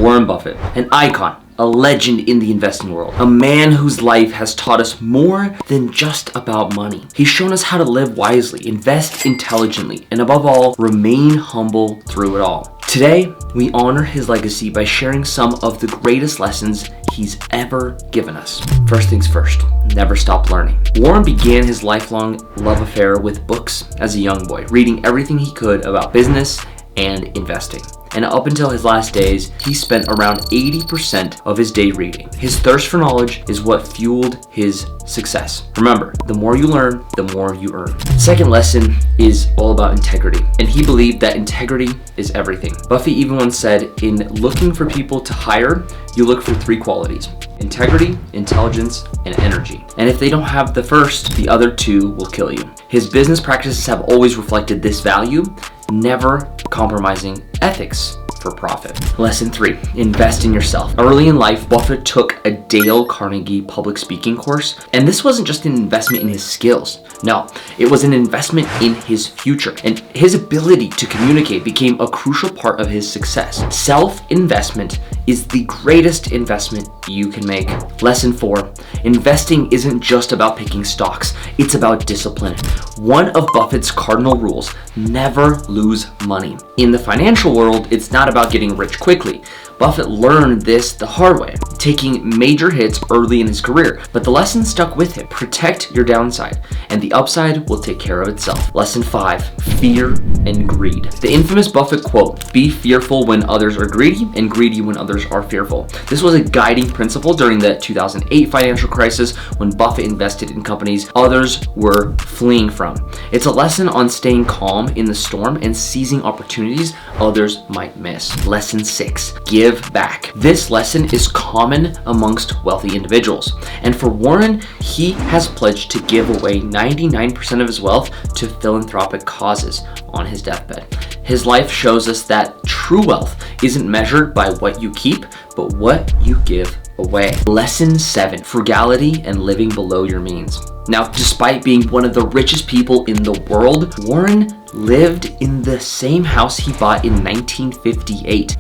Warren Buffett, an icon, a legend in the investing world, a man whose life has taught us more than just about money. He's shown us how to live wisely, invest intelligently, and above all, remain humble through it all. Today, we honor his legacy by sharing some of the greatest lessons he's ever given us. First things first, never stop learning. Warren began his lifelong love affair with books as a young boy, reading everything he could about business and investing. And up until his last days, he spent around 80% of his day reading. His thirst for knowledge is what fueled his success. Remember, the more you learn, the more you earn. Second lesson is all about integrity. And he believed that integrity is everything. Buffett even once said, in looking for people to hire, you look for three qualities: integrity, intelligence, and energy. And if they don't have the first, the other two will kill you. His business practices have always reflected this value, never compromising ethics for profit. Lesson 3, invest in yourself. Early in life, Buffett took a Dale Carnegie public speaking course, and this wasn't just an investment in his skills. No, it was an investment in his future, and his ability to communicate became a crucial part of his success. Self-investment is the greatest investment you can make. Lesson 4, investing isn't just about picking stocks, it's about discipline. One of Buffett's cardinal rules: never lose money. In the financial world, it's not about getting rich quickly. Buffett learned this the hard way, taking major hits early in his career, but the lesson stuck with him. Protect your downside, and the upside will take care of itself. Lesson 5, fear and greed. The infamous Buffett quote, "Be fearful when others are greedy, and greedy when others are fearful." This was a guiding principle during the 2008 financial crisis when Buffett invested in companies others were fleeing from. It's a lesson on staying calm in the storm and seizing opportunities others might miss. Lesson 6, give back. This lesson is common amongst wealthy individuals. And for Warren, he has pledged to give away 99% of his wealth to philanthropic causes on his deathbed. His life shows us that true wealth isn't measured by what you keep, but what you give away. Lesson 7, frugality and living below your means. Now, despite being one of the richest people in the world, Warren lived in the same house he bought in 1958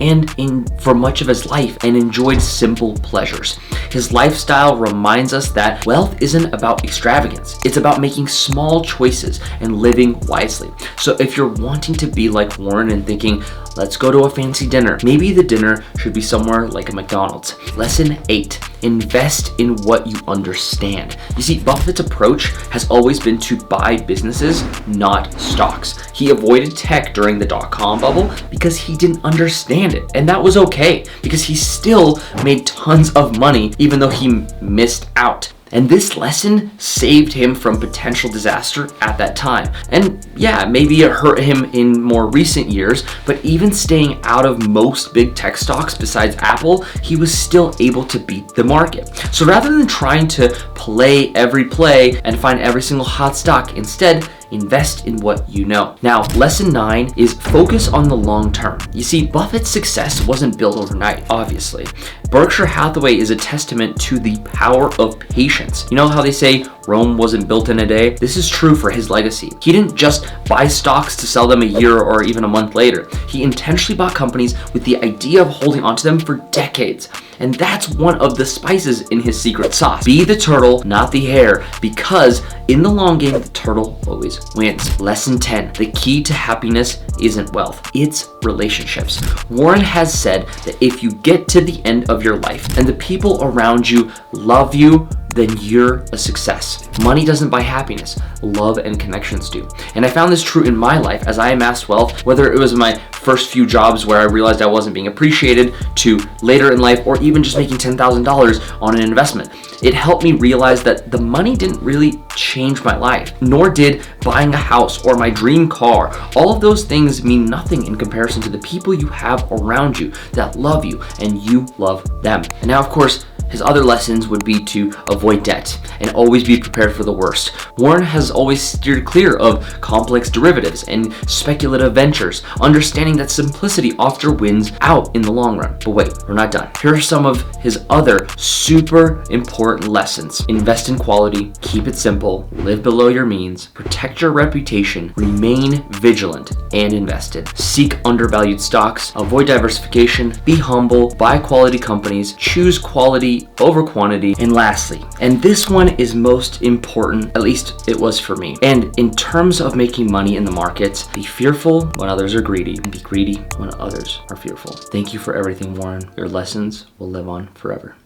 for much of his life, and enjoyed simple pleasures. His lifestyle reminds us that wealth isn't about extravagance. It's about making small choices and living wisely. So if you're wanting to be like Warren and thinking, let's go to a fancy dinner, maybe the dinner should be somewhere like a McDonald's. Lesson 8, invest in what you understand. You see, Buffett's approach has always been to buy businesses, not stocks. He avoided tech during the dot-com bubble because he didn't understand it. And that was okay, because he still made tons of money even though he missed out. And this lesson saved him from potential disaster at that time. And yeah, maybe it hurt him in more recent years, but even staying out of most big tech stocks besides Apple, he was still able to beat the market. So rather than trying to play every play and find every single hot stock, instead, invest in what you know. Now, lesson 9 is focus on the long term. You see, Buffett's success wasn't built overnight, obviously. Berkshire Hathaway is a testament to the power of patience. You know how they say Rome wasn't built in a day? This is true for his legacy. He didn't just buy stocks to sell them a year or even a month later. He intentionally bought companies with the idea of holding onto them for decades. And that's one of the spices in his secret sauce. Be the turtle, not the hare, because in the long game, the turtle always wins. Lesson 10, the key to happiness isn't wealth, it's relationships. Warren has said that if you get to the end of your life and the people around you love you, then you're a success. Money doesn't buy happiness, love and connections do. And I found this true in my life as I amassed wealth, whether it was my first few jobs where I realized I wasn't being appreciated, to later in life, or even just making $10,000 on an investment. It helped me realize that the money didn't really change my life, nor did buying a house or my dream car. All of those things mean nothing in comparison to the people you have around you that love you and you love them. And now, of course, His other lessons would be to avoid debt and always be prepared for the worst. Warren has always steered clear of complex derivatives and speculative ventures, understanding that simplicity often wins out in the long run. But wait, we're not done. Here are some of his other super important lessons. Invest in quality, keep it simple, live below your means, protect your reputation, remain vigilant and invested. Seek undervalued stocks, avoid diversification, be humble, buy quality companies, choose quality over quantity, and lastly, and this one is most important, at least it was for me, and in terms of making money in the markets, be fearful when others are greedy, and be greedy when others are fearful. Thank you for everything, Warren. Your lessons will live on forever.